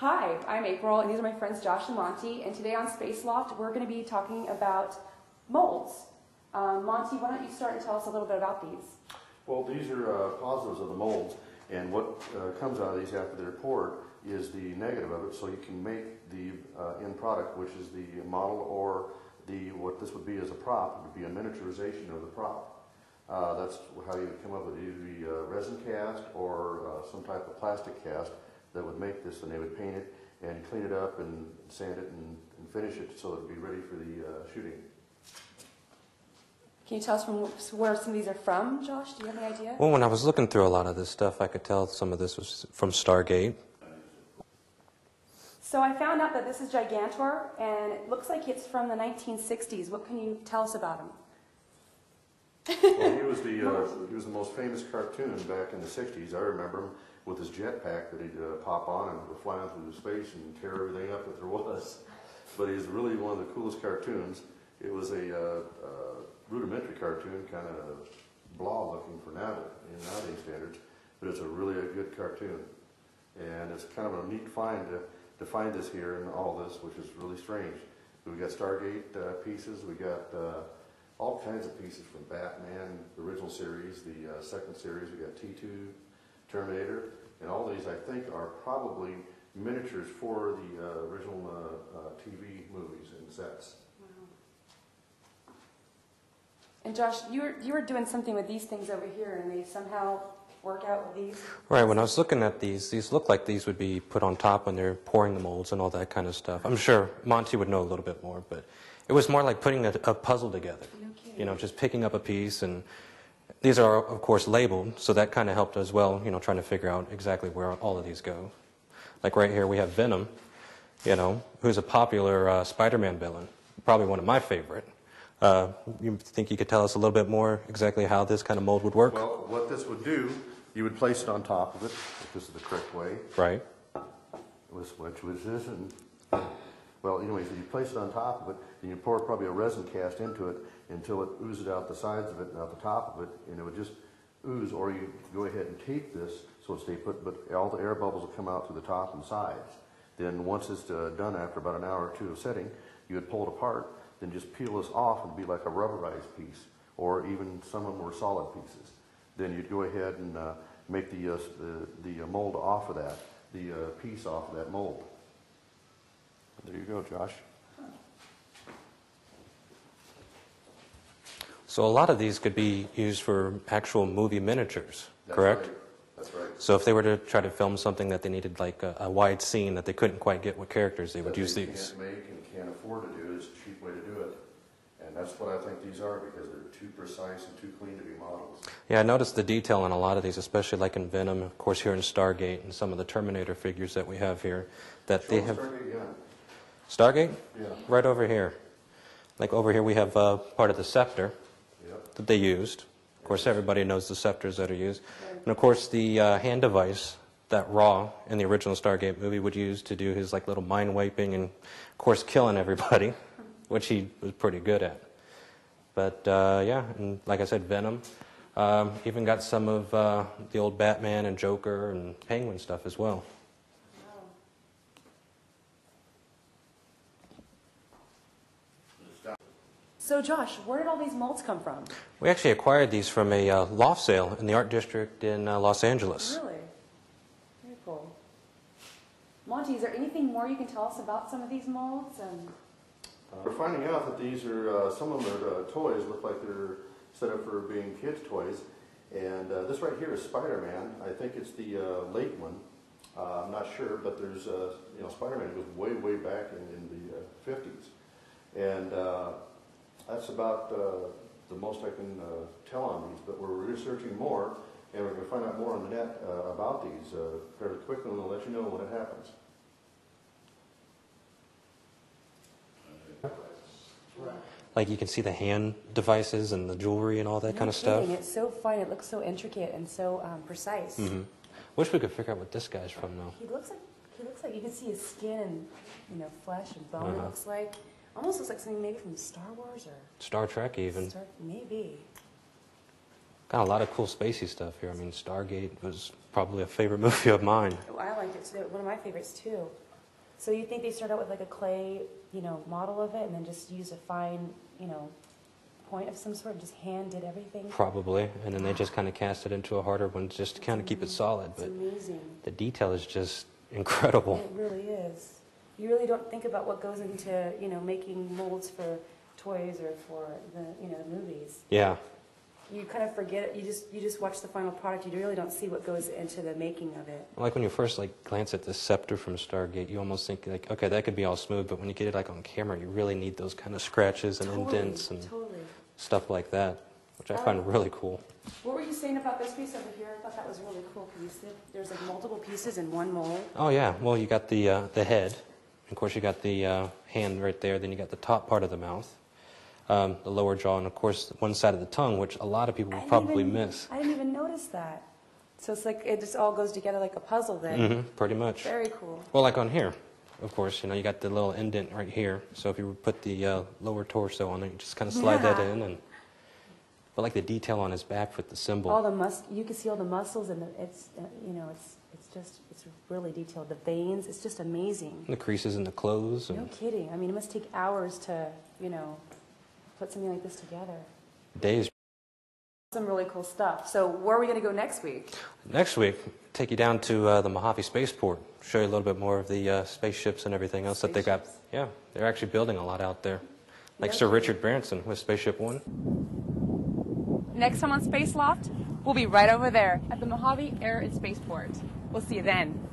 Hi, I'm April, and these are my friends Josh and Monty, and today on Space Loft, we're going to be talking about molds. Monty, why don't you start and tell us a little bit about these? Well, these are positives of the molds, and what comes out of these after they're poured is the negative of it, so you can make the end product, which is the model, or what this would be as a prop, would be a miniaturization of the prop. That's how you would come up with either a resin cast or some type of plastic cast that would make this, and they would paint it and clean it up and sand it and finish it so it would be ready for the shooting. Can you tell us from where some of these are from, Josh? Do you have any idea? Well, when I was looking through a lot of this stuff, I could tell some of this was from Stargate. So I found out that this is Gigantor, and it looks like it's from the 1960s. What can you tell us about him? Well, he was the most famous cartoon back in the 60s. I remember him with his jetpack that he'd pop on and go flying through space and tear everything up that there was. But he's really one of the coolest cartoons. It was a rudimentary cartoon, kind of blah looking for nowadays standards, but it's a really good cartoon. And it's kind of a neat find to find this here and all this, which is really strange. We got Stargate pieces, we got all kinds of pieces from Batman, the original series, the second series, we got T2, Terminator, and all these I think are probably miniatures for the original TV movies and sets. Wow. And Josh, you were doing something with these things over here, and they somehow work out with these? Right, when I was looking at these look like these would be put on top when they're pouring the molds and all that kind of stuff. I'm sure Monty would know a little bit more, but it was more like putting a puzzle together. No kidding. You know, just picking up a piece, and these are, of course, labeled, so that kind of helped as well, you know, trying to figure out exactly where all of these go. Like right here we have Venom, you know, who's a popular Spider-Man villain, probably one of my favorite. You think you could tell us a little bit more exactly how this kind of mold would work? Well, what this would do, you would place it on top of it, if this is the correct way. Right. Which was this, and well, anyways, you place it on top of it, and you pour probably a resin cast into it until it oozes out the sides of it and out the top of it, and it would just ooze. Or you go ahead and tape this so it stay put, but all the air bubbles will come out through the top and sides. Then once it's done after about an hour or two of setting, you would pull it apart, then just peel this off and be like a rubberized piece, or even some of them were solid pieces. Then you'd go ahead and make the mold off of that, the piece off of that mold. There you go, Josh. So a lot of these could be used for actual movie miniatures, correct? Right. That's right. So if they were to try to film something that they needed like a wide scene that they couldn't quite get with characters, they would use these. Can't make and can't afford to do, it's a cheap way to do it. And that's what I think these are, because they're too precise and too clean to be models. Yeah, I noticed the detail in a lot of these, especially like in Venom, of course here in Stargate, and some of the Terminator figures that we have here, that they have. Stargate, yeah. Stargate? Yeah. Right over here. Like over here we have part of the scepter that they used. Of course, everybody knows the scepters that are used. And of course, the hand device that Raw in the original Stargate movie would use to do his like little mind wiping and, of course, killing everybody, which he was pretty good at. But yeah, and like I said, Venom. Even got some of the old Batman and Joker and Penguin stuff as well. So Josh, where did all these molds come from? We actually acquired these from a loft sale in the art district in Los Angeles. Really? Very cool. Monty, is there anything more you can tell us about some of these molds? We're finding out that these are, some of them are toys, look like they're set up for being kids' toys. And this right here is Spider-Man. I think it's the late one. I'm not sure, but there's, you know, Spider-Man goes way, way back in the 50s. And that's about the most I can tell on these, but we're researching more, and we're going to find out more on the net about these fairly quickly, and we'll let you know when it happens. Like you can see the hand devices and the jewelry and all that kind of stuff. It's so fun. It looks so intricate and so precise. Mm-hmm. Wish we could figure out what this guy's from, though. He looks like you can see his skin and, you know, flesh and bone. It looks like almost looks like something maybe from Star Wars or Star Trek even. Maybe. Got a lot of cool spacey stuff here. I mean, Stargate was probably a favorite movie of mine. Oh, I liked it too. One of my favorites too. So you think they started out with like a clay, model of it, and then just used a fine, point of some sort, and just hand did everything? Probably, and then they just kind of cast it into a harder one just to kind of keep it solid. It's But amazing. the detail is just incredible. It really is. You really don't think about what goes into, making molds for toys or for the movies. Yeah. You kind of forget it. You just watch the final product. You really don't see what goes into the making of it. Like when you first glance at the scepter from Stargate, you almost think okay, that could be all smooth, but when you get it on camera, you really need those kind of scratches and indents and stuff like that, which I find really cool. What were you saying about this piece over here? I thought that was really cool because there's like multiple pieces in one mold. Oh yeah, well you got the head, of course you got the hand right there, then you got the top part of the mouth. The lower jaw, and of course one side of the tongue, which a lot of people will probably miss. I didn't even notice that. So it's like it just all goes together like a puzzle then. Mm-hmm, pretty much. Very cool. Well, like on here, of course, you got the little indent right here. So if you put the lower torso on it, you just kind of slide that in, but like the detail on his back with the symbol. You can see all the muscles, and it's really detailed. The veins, it's just amazing. And the creases in the clothes. No kidding. I mean, it must take hours to put something like this together. Days. Some really cool stuff. So where are we going to go next week? Next week, take you down to the Mojave Spaceport. Show you a little bit more of the spaceships and everything else that they got. Yeah, they're actually building a lot out there. Like Sir Richard Branson with Spaceship One. Next time on Space Loft, we'll be right over there at the Mojave Air and Spaceport. We'll see you then.